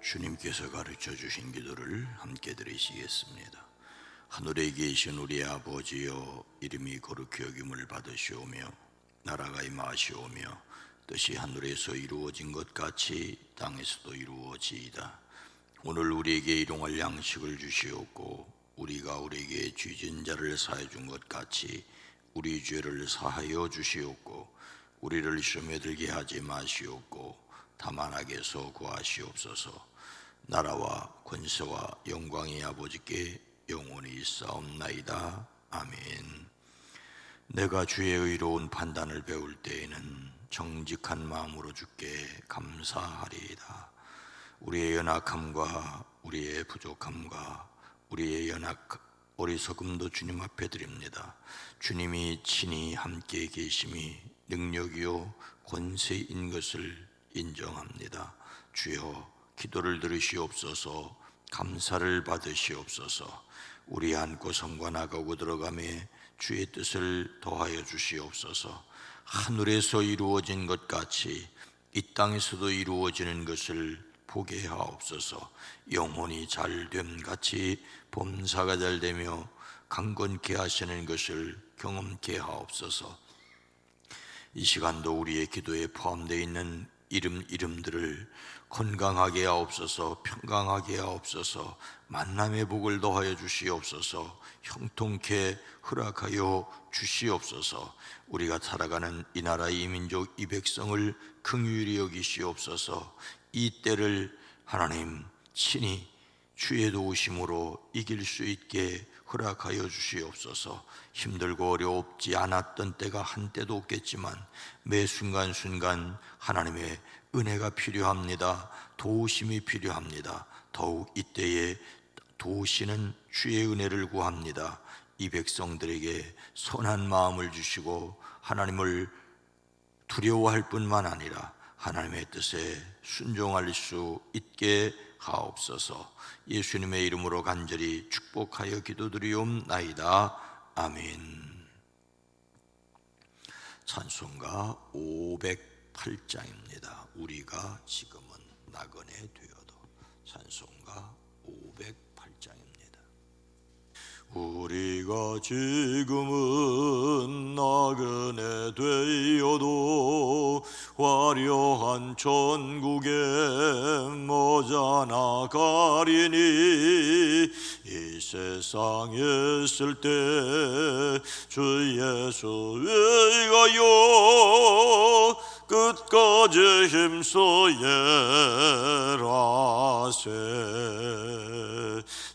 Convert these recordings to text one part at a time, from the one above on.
주님께서 가르쳐 주신 기도를 함께 드리시겠습니다. 하늘에 계신 우리 아버지여, 이름이 거룩히 여김을 받으시오며 나라가 임하시오며 뜻이 하늘에서 이루어진 것 같이 땅에서도 이루어지이다. 오늘 우리에게 일용할 양식을 주시옵고 우리가 우리에게 죄진 자를 사하여 준 것 같이 우리 죄를 사하여 주시옵고 우리를 시험에 들게 하지 마시옵고 다만 악에서 구하시옵소서. 나라와 권세와 영광이 아버지께 영원히 있사옵나이다. 아멘. 내가 주의 의로운 판단을 배울 때에는 정직한 마음으로 주께 감사하리이다. 우리의 연약함과 우리의 부족함과 우리의 어리석음도 주님 앞에 드립니다. 주님이 친히 함께 계심이 능력이요 권세인 것을 인정합니다. 주여, 기도를 들으시옵소서. 감사를 받으시옵소서. 우리 안고 성과 나가고 들어가매 주의 뜻을 더하여 주시옵소서. 하늘에서 이루어진 것 같이 이 땅에서도 이루어지는 것을 보게 하옵소서. 영혼이 잘됨 같이 범사가 잘되며 강건케 하시는 것을 경험케 하옵소서. 이 시간도 우리의 기도에 포함되어 있는 이름들을 건강하게 하옵소서. 평강하게 하옵소서. 만남의 복을 더하여 주시옵소서. 형통케 허락하여 주시옵소서. 우리가 살아가는 이 나라, 이 민족, 이 백성을 긍휼히 여기시옵소서. 이 때를 하나님 친히 주의 도우심으로 이길 수 있게 허락하여 주시옵소서. 힘들고 어렵지 않았던 때가 한때도 없겠지만 매 순간순간 하나님의 은혜가 필요합니다. 도우심이 필요합니다. 더욱 이때에 도우시는 주의 은혜를 구합니다. 이 백성들에게 선한 마음을 주시고 하나님을 두려워할 뿐만 아니라 하나님의 뜻에 순종할 수 있게 하옵소서. 예수님의 이름으로 간절히 축복하여 기도드리옵나이다. 아멘. 찬송가 508장입니다. 우리가 지금은 나그네 되어도. 찬송가 508장입니다. 우리가 지금은 나그네 되어도 화려한 천국에 머지않아 가리니 이 세상에 있을 때 주 예수 위하여 끝까지 힘써 일하세.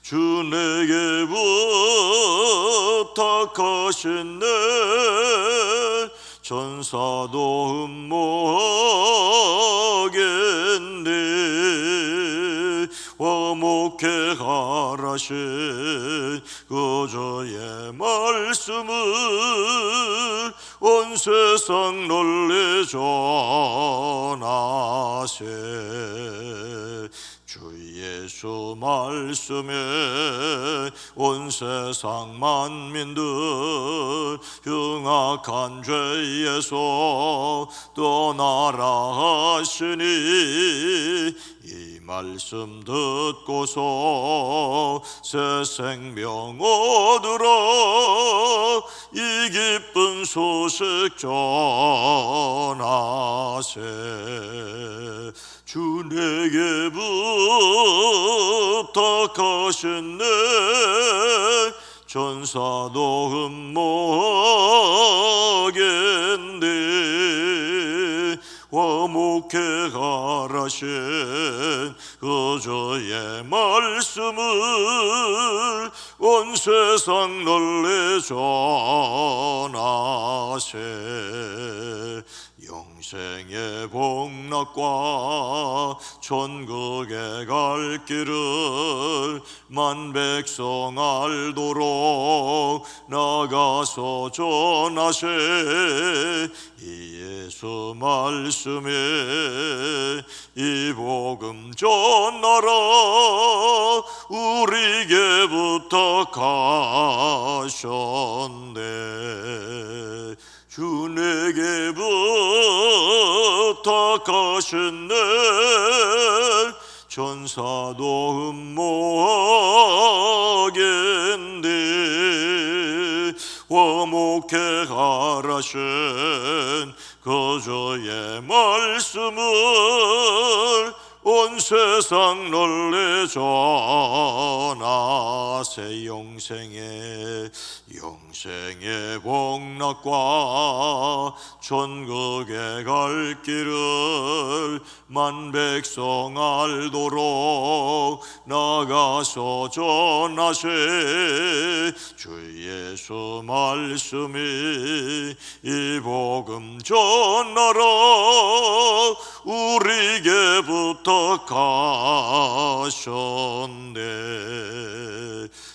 주 내게 부탁하신 내 전사도 흠모하겠네. 화목해 하라신 그저의 말씀을 온 세상 널리 전하세. 주 예수 말씀에 온 세상 만민들 흉악한 죄에서 떠나라 하시니 이 말씀 듣고서 새 생명 얻으라 이 기쁜 소식 전하세. 주 내게 부탁하신 내 전사도 흠모하겠네. 화목해 하라신 그저의 말씀을 온 세상 널리 전하세. 영생의 복락과 천국에 갈 길을 만백성 알도록 나가서 전하세. 이 예수 말씀에 이 복음 전하라 우리에게 부탁하셨네. 주 내게 부탁하신 내 천사도 흠모하겠네. 화목해 가라신 그저의 말씀을 온 세상 널리 전하세. 영생의 복락과 천국에 갈 길을 만 백성 알도록 나가서 전하세. 주 예수 말씀이 이 복음 전하라 우리에게 부탁하셨네.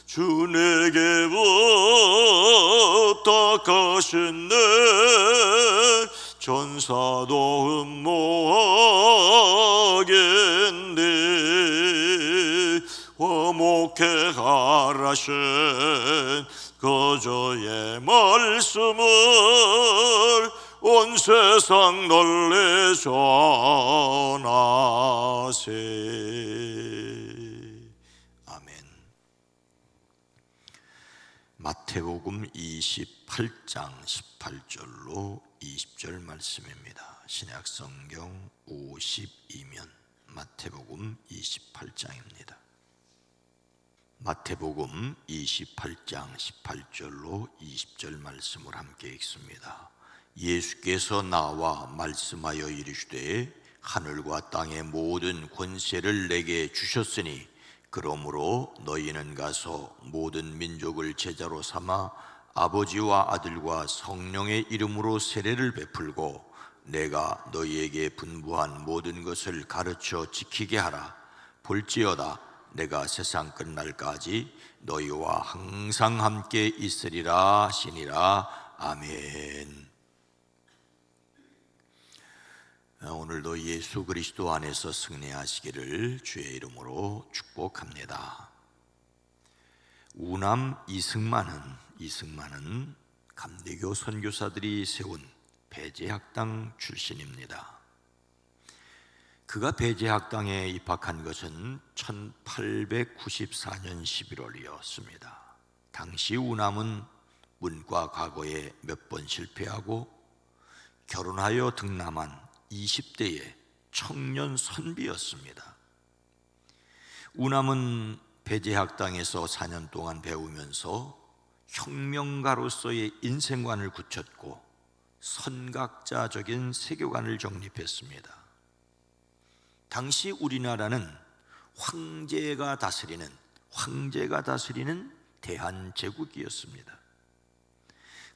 주 내게 부탁하셨네. 천사도 흠모하겠네. 화목해 가라신 그저의 말씀을 온 세상 널리 전하세. 아멘. 마태복음 28장 18절로 20절 말씀입니다. 신약성경 52면 마태복음 28장입니다. 마태복음 28장 18절로 20절 말씀을 함께 읽습니다. 예수께서 나와 말씀하여 이르시되 하늘과 땅의 모든 권세를 내게 주셨으니 그러므로 너희는 가서 모든 민족을 제자로 삼아 아버지와 아들과 성령의 이름으로 세례를 베풀고 내가 너희에게 분부한 모든 것을 가르쳐 지키게 하라. 볼지어다 내가 세상 끝날까지 너희와 항상 함께 있으리라 하시니라. 아멘. 오늘도 예수 그리스도 안에서 승리하시기를 주의 이름으로 축복합니다. 우남 이승만은 감리교 선교사들이 세운 배제학당 출신입니다. 그가 배제학당에 입학한 것은 1894년 11월이었습니다. 당시 우남은 문과 과거에 몇 번 실패하고 결혼하여 등남한 20대의 청년 선비였습니다. 우남은 배제학당에서 4년 동안 배우면서 혁명가로서의 인생관을 굳혔고 선각자적인 세계관을 정립했습니다. 당시 우리나라는 황제가 다스리는 대한제국이었습니다.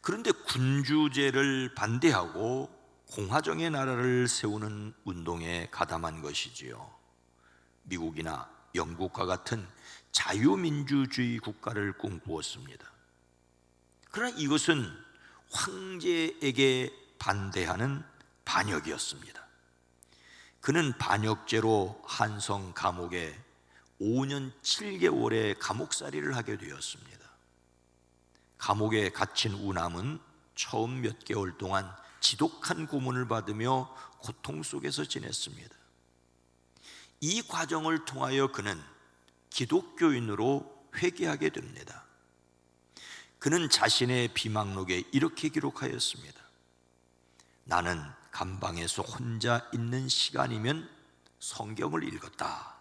그런데 군주제를 반대하고 공화정의 나라를 세우는 운동에 가담한 것이지요. 미국이나 영국과 같은 자유민주주의 국가를 꿈꾸었습니다. 그러나 이것은 황제에게 반대하는 반역이었습니다. 그는 반역죄로 한성 감옥에 5년 7개월의 감옥살이를 하게 되었습니다. 감옥에 갇힌 우남은 처음 몇 개월 동안 지독한 고문을 받으며 고통 속에서 지냈습니다. 이 과정을 통하여 그는 기독교인으로 회개하게 됩니다. 그는 자신의 비망록에 이렇게 기록하였습니다. 나는 감방에서 혼자 있는 시간이면 성경을 읽었다.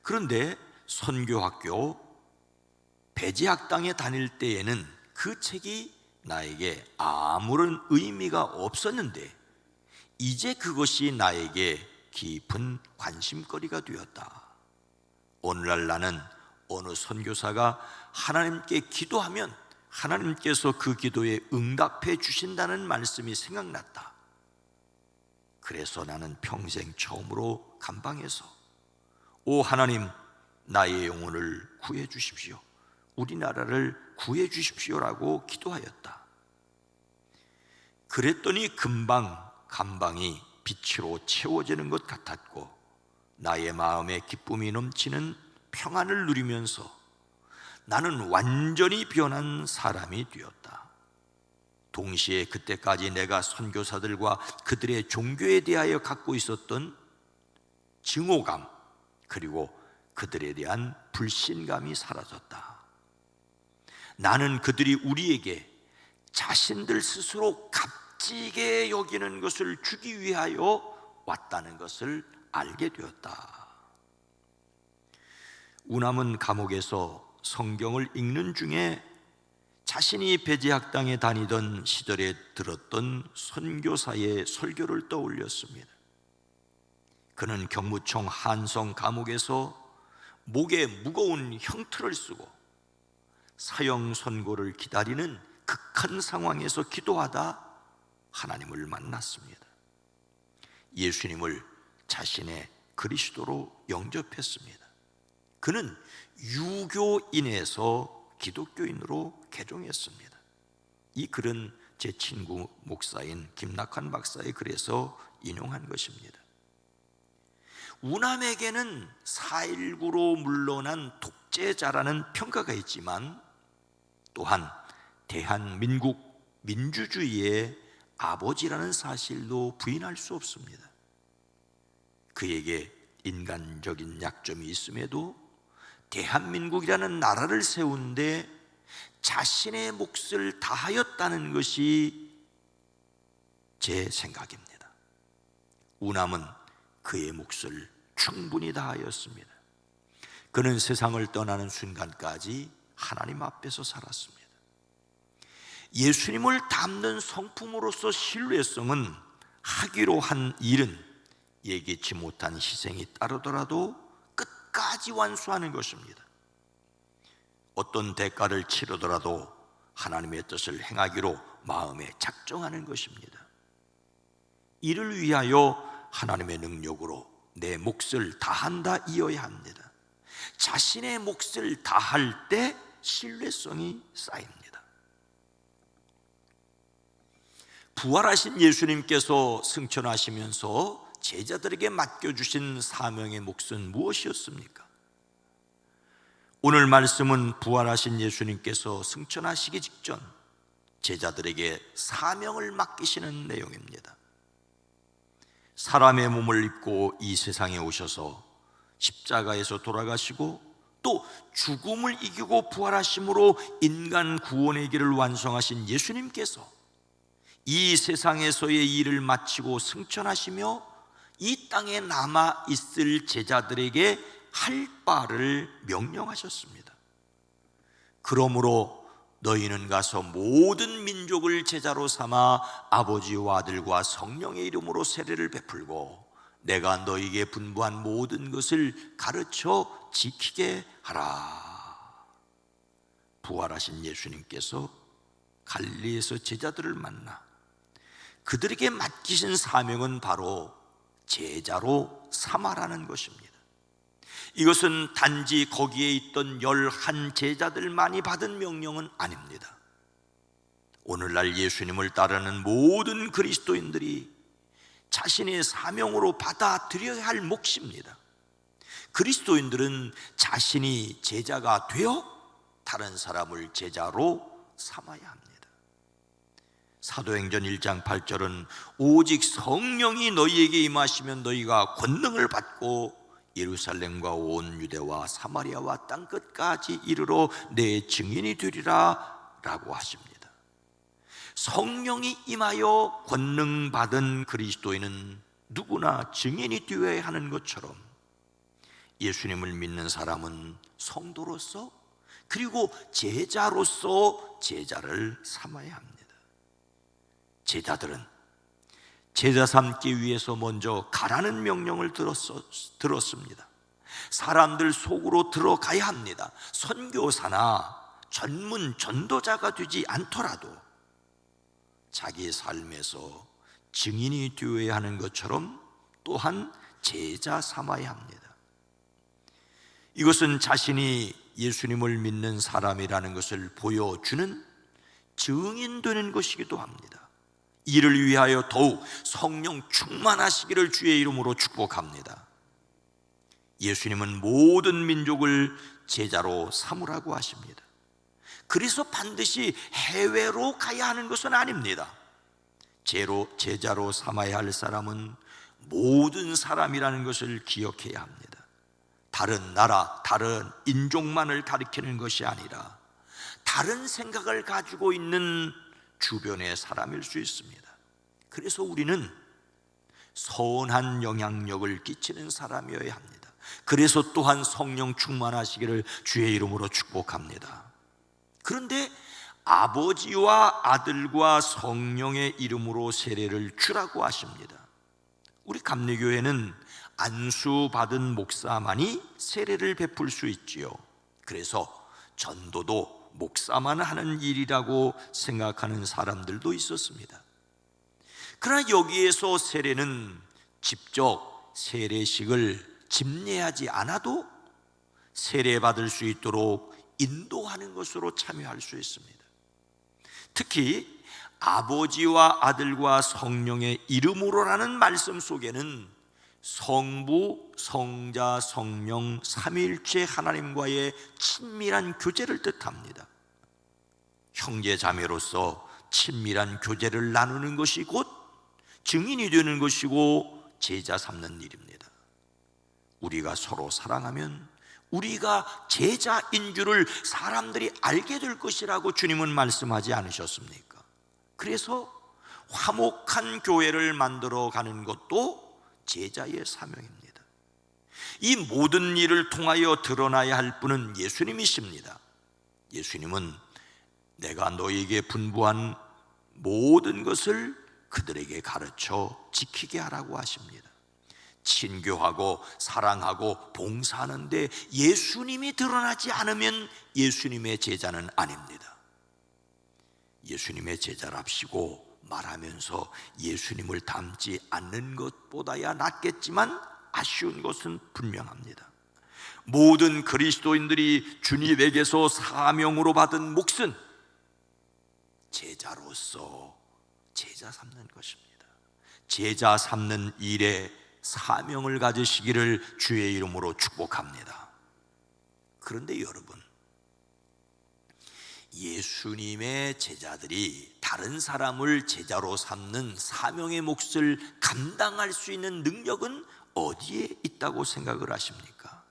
그런데 선교학교 배제학당에 다닐 때에는 그 책이 나에게 아무런 의미가 없었는데 이제 그것이 나에게 깊은 관심거리가 되었다. 오늘날 나는 어느 선교사가 하나님께 기도하면 하나님께서 그 기도에 응답해 주신다는 말씀이 생각났다. 그래서 나는 평생 처음으로 감방에서 오 하나님, 나의 영혼을 구해 주십시오, 우리나라를 구해 주십시오라고 기도하였다. 그랬더니 금방 감방이 빛으로 채워지는 것 같았고 나의 마음에 기쁨이 넘치는 평안을 누리면서 나는 완전히 변한 사람이 되었다. 동시에 그때까지 내가 선교사들과 그들의 종교에 대하여 갖고 있었던 증오감, 그리고 그들에 대한 불신감이 사라졌다. 나는 그들이 우리에게 자신들 스스로 값지게 여기는 것을 주기 위하여 왔다는 것을 알게 되었다. 우남은 감옥에서 성경을 읽는 중에 자신이 배제학당에 다니던 시절에 들었던 선교사의 설교를 떠올렸습니다. 그는 경무청 한성 감옥에서 목에 무거운 형틀을 쓰고 사형 선고를 기다리는 극한 상황에서 기도하다 하나님을 만났습니다. 예수님을 자신의 그리스도로 영접했습니다. 그는 유교인에서 기독교인으로 개종했습니다. 이 글은 제 친구 목사인 김낙환 박사의 글에서 인용한 것입니다. 우남에게는 4.19로 물러난 독재자라는 평가가 있지만 또한 대한민국 민주주의의 아버지라는 사실도 부인할 수 없습니다. 그에게 인간적인 약점이 있음에도 대한민국이라는 나라를 세운데 자신의 몫을 다하였다는 것이 제 생각입니다. 우남은 그의 몫을 충분히 다하였습니다. 그는 세상을 떠나는 순간까지 하나님 앞에서 살았습니다. 예수님을 닮는 성품으로서 신뢰성은 하기로 한 일은 예기치 못한 희생이 따르더라도 끝까지 완수하는 것입니다. 어떤 대가를 치르더라도 하나님의 뜻을 행하기로 마음에 작정하는 것입니다. 이를 위하여 하나님의 능력으로 내 몫을 다한다 이어야 합니다. 자신의 몫을 다할 때 신뢰성이 쌓입니다. 부활하신 예수님께서 승천하시면서 제자들에게 맡겨주신 사명의 몫은 무엇이었습니까? 오늘 말씀은 부활하신 예수님께서 승천하시기 직전 제자들에게 사명을 맡기시는 내용입니다. 사람의 몸을 입고 이 세상에 오셔서 십자가에서 돌아가시고 또 죽음을 이기고 부활하심으로 인간 구원의 길을 완성하신 예수님께서 이 세상에서의 일을 마치고 승천하시며 이 땅에 남아 있을 제자들에게 할 바를 명령하셨습니다. 그러므로 너희는 가서 모든 민족을 제자로 삼아 아버지와 아들과 성령의 이름으로 세례를 베풀고 내가 너희에게 분부한 모든 것을 가르쳐 지키게 하라. 부활하신 예수님께서 갈릴리에서 제자들을 만나 그들에게 맡기신 사명은 바로 제자로 삼아라는 것입니다. 이것은 단지 거기에 있던 11 제자들만이 받은 명령은 아닙니다. 오늘날 예수님을 따르는 모든 그리스도인들이 자신의 사명으로 받아들여야 할 몫입니다. 그리스도인들은 자신이 제자가 되어 다른 사람을 제자로 삼아야 합니다. 사도행전 1장 8절은 오직 성령이 너희에게 임하시면 너희가 권능을 받고 예루살렘과 온 유대와 사마리아와 땅끝까지 이르러 내 증인이 되리라 라고 하십니다. 성령이 임하여 권능 받은 그리스도인은 누구나 증인이 되어야 하는 것처럼 예수님을 믿는 사람은 성도로서 그리고 제자로서 제자를 삼아야 합니다. 제자들은 제자 삼기 위해서 먼저 가라는 명령을 들었습니다. 사람들 속으로 들어가야 합니다. 선교사나 전문 전도자가 되지 않더라도 자기 삶에서 증인이 되어야 하는 것처럼 또한 제자 삼아야 합니다. 이것은 자신이 예수님을 믿는 사람이라는 것을 보여주는 증인되는 것이기도 합니다. 이를 위하여 더욱 성령 충만하시기를 주의 이름으로 축복합니다. 예수님은 모든 민족을 제자로 삼으라고 하십니다. 그래서 반드시 해외로 가야 하는 것은 아닙니다. 제자로 삼아야 할 사람은 모든 사람이라는 것을 기억해야 합니다. 다른 나라, 다른 인종만을 가리키는 것이 아니라 다른 생각을 가지고 있는 주변의 사람일 수 있습니다. 그래서 우리는 선한 영향력을 끼치는 사람이어야 합니다. 그래서 또한 성령 충만하시기를 주의 이름으로 축복합니다. 그런데 아버지와 아들과 성령의 이름으로 세례를 주라고 하십니다. 우리 감리교회는 안수 받은 목사만이 세례를 베풀 수 있지요. 그래서 전도도 목사만 하는 일이라고 생각하는 사람들도 있었습니다. 그러나 여기에서 세례는 직접 세례식을 집례하지 않아도 세례받을 수 있도록 인도하는 것으로 참여할 수 있습니다. 특히 아버지와 아들과 성령의 이름으로라는 말씀 속에는 성부, 성자, 성령 삼위일체 하나님과의 친밀한 교제를 뜻합니다. 형제 자매로서 친밀한 교제를 나누는 것이 곧 증인이 되는 것이고 제자 삼는 일입니다. 우리가 서로 사랑하면 우리가 제자인 줄을 사람들이 알게 될 것이라고 주님은 말씀하지 않으셨습니까? 그래서 화목한 교회를 만들어 가는 것도 제자의 사명입니다. 이 모든 일을 통하여 드러나야 할 분은 예수님이십니다. 예수님은 내가 너희에게 분부한 모든 것을 그들에게 가르쳐 지키게 하라고 하십니다. 친교하고 사랑하고 봉사하는데 예수님이 드러나지 않으면 예수님의 제자는 아닙니다. 예수님의 제자랍시고 말하면서 예수님을 닮지 않는 것보다야 낫겠지만 아쉬운 것은 분명합니다. 모든 그리스도인들이 주님에게서 사명으로 받은 몫은 제자로서 제자 삼는 것입니다. 제자 삼는 일에 사명을 가지시기를 주의 이름으로 축복합니다. 그런데 여러분, 예수님의 제자들이 다른 사람을 제자로 삼는 사명의 몫을 감당할 수 있는 능력은 어디에 있다고 생각을 하십니까?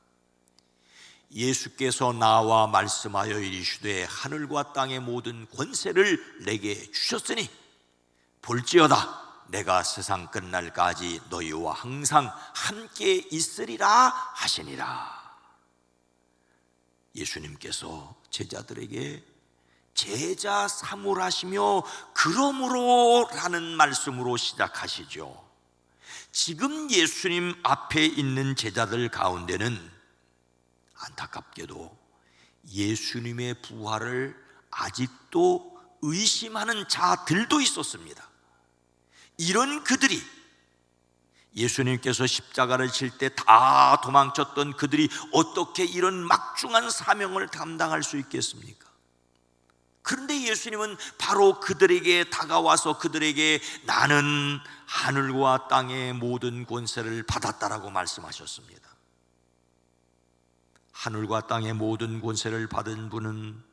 예수께서 나와 말씀하여 이르시되 하늘과 땅의 모든 권세를 내게 주셨으니 볼지어다 내가 세상 끝날까지 너희와 항상 함께 있으리라 하시니라. 예수님께서 제자들에게 제자 삼으라시며 그러므로 라는 말씀으로 시작하시죠. 지금 예수님 앞에 있는 제자들 가운데는 안타깝게도 예수님의 부활을 아직도 의심하는 자들도 있었습니다. 이런 그들이 예수님께서 십자가를 칠 때 다 도망쳤던 그들이 어떻게 이런 막중한 사명을 감당할 수 있겠습니까? 그런데 예수님은 바로 그들에게 다가와서 그들에게 나는 하늘과 땅의 모든 권세를 받았다라고 말씀하셨습니다. 하늘과 땅의 모든 권세를 받은 분은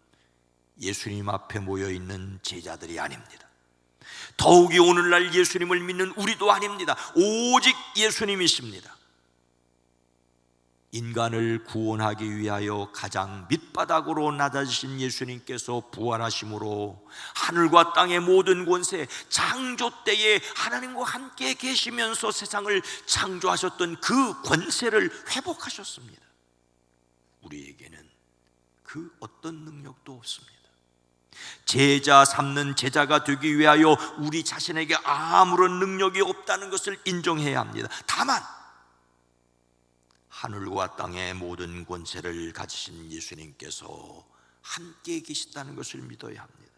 예수님 앞에 모여있는 제자들이 아닙니다. 더욱이 오늘날 예수님을 믿는 우리도 아닙니다. 오직 예수님이십니다. 인간을 구원하기 위하여 가장 밑바닥으로 낮아지신 예수님께서 부활하심으로 하늘과 땅의 모든 권세, 창조 때에 하나님과 함께 계시면서 세상을 창조하셨던 그 권세를 회복하셨습니다. 우리에게는 그 어떤 능력도 없습니다. 제자 삼는 제자가 되기 위하여 우리 자신에게 아무런 능력이 없다는 것을 인정해야 합니다. 다만 하늘과 땅의 모든 권세를 가지신 예수님께서 함께 계시다는 것을 믿어야 합니다.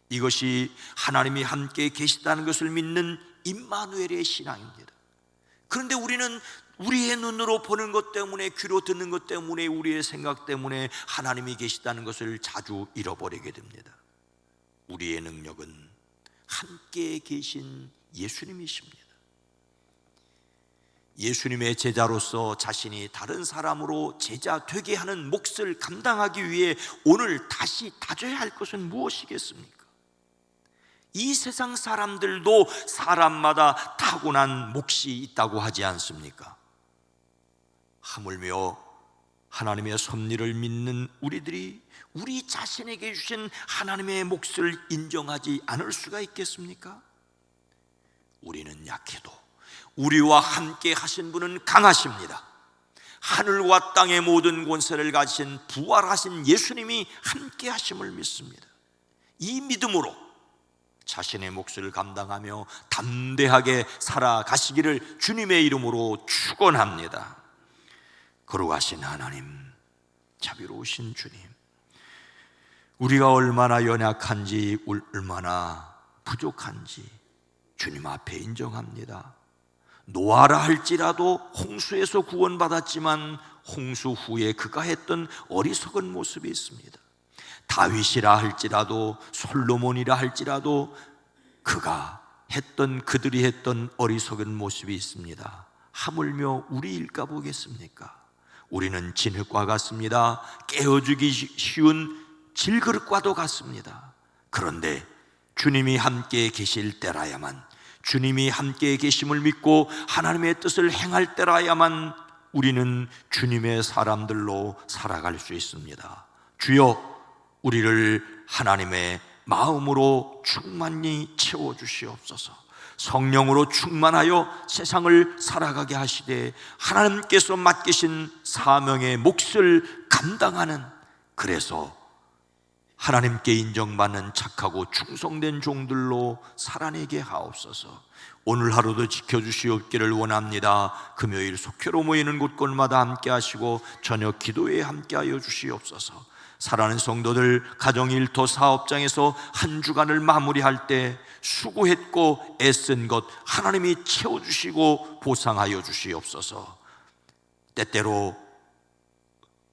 이것이 하나님이 함께 계시다는 것을 믿는 임마누엘의 신앙입니다. 그런데 우리는 우리의 눈으로 보는 것 때문에, 귀로 듣는 것 때문에, 우리의 생각 때문에 하나님이 계시다는 것을 자주 잃어버리게 됩니다. 우리의 능력은 함께 계신 예수님이십니다. 예수님의 제자로서 자신이 다른 사람으로 제자 되게 하는 몫을 감당하기 위해 오늘 다시 다져야 할 것은 무엇이겠습니까? 이 세상 사람들도 사람마다 타고난 몫이 있다고 하지 않습니까? 하물며 하나님의 섭리를 믿는 우리들이 우리 자신에게 주신 하나님의 몫을 인정하지 않을 수가 있겠습니까? 우리는 약해도 우리와 함께 하신 분은 강하십니다. 하늘과 땅의 모든 권세를 가지신 부활하신 예수님이 함께 하심을 믿습니다. 이 믿음으로 자신의 몫을 감당하며 담대하게 살아가시기를 주님의 이름으로 축원합니다. 거룩하신 하나님, 자비로우신 주님, 우리가 얼마나 연약한지, 얼마나 부족한지 주님 앞에 인정합니다. 노아라 할지라도 홍수에서 구원받았지만 홍수 후에 그가 했던 어리석은 모습이 있습니다. 다윗이라 할지라도 솔로몬이라 할지라도 그들이 했던 어리석은 모습이 있습니다. 하물며 우리일까 보겠습니까? 우리는 진흙과 같습니다. 깨어주기 쉬운 질그릇과도 같습니다. 그런데 주님이 함께 계실 때라야만, 주님이 함께 계심을 믿고 하나님의 뜻을 행할 때라야만 우리는 주님의 사람들로 살아갈 수 있습니다. 주여, 우리를 하나님의 마음으로 충만히 채워주시옵소서. 성령으로 충만하여 세상을 살아가게 하시되 하나님께서 맡기신 사명의 몫을 감당하는, 그래서 하나님께 인정받는 착하고 충성된 종들로 살아내게 하옵소서. 오늘 하루도 지켜주시옵기를 원합니다. 금요일 속회로 모이는 곳곳마다 함께 하시고 저녁 기도회에 함께 하여 주시옵소서. 사랑하는 성도들, 가정, 일터, 사업장에서 한 주간을 마무리할 때 수고했고 애쓴 것 하나님이 채워주시고 보상하여 주시옵소서. 때때로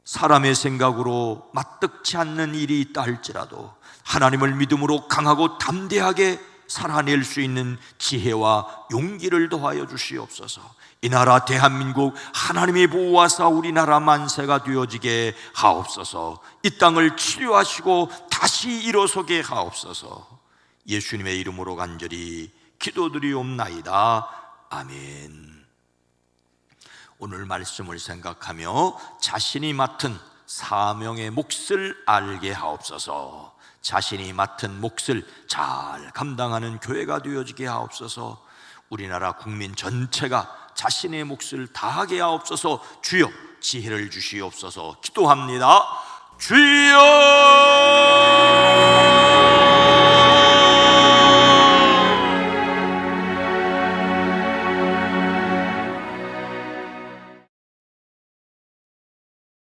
사람의 생각으로 맞득치 않는 일이 있다 할지라도 하나님을 믿음으로 강하고 담대하게 살아낼 수 있는 지혜와 용기를 더하여 주시옵소서. 이 나라 대한민국 하나님의 보호하사 우리나라 만세가 되어지게 하옵소서. 이 땅을 치료하시고 다시 일어서게 하옵소서. 예수님의 이름으로 간절히 기도드리옵나이다. 아멘. 오늘 말씀을 생각하며 자신이 맡은 사명의 몫을 알게 하옵소서. 자신이 맡은 몫을 잘 감당하는 교회가 되어지게 하옵소서. 우리나라 국민 전체가 자신의 몫을 다하게 하옵소서. 주여, 지혜를 주시옵소서. 기도합니다. 주여!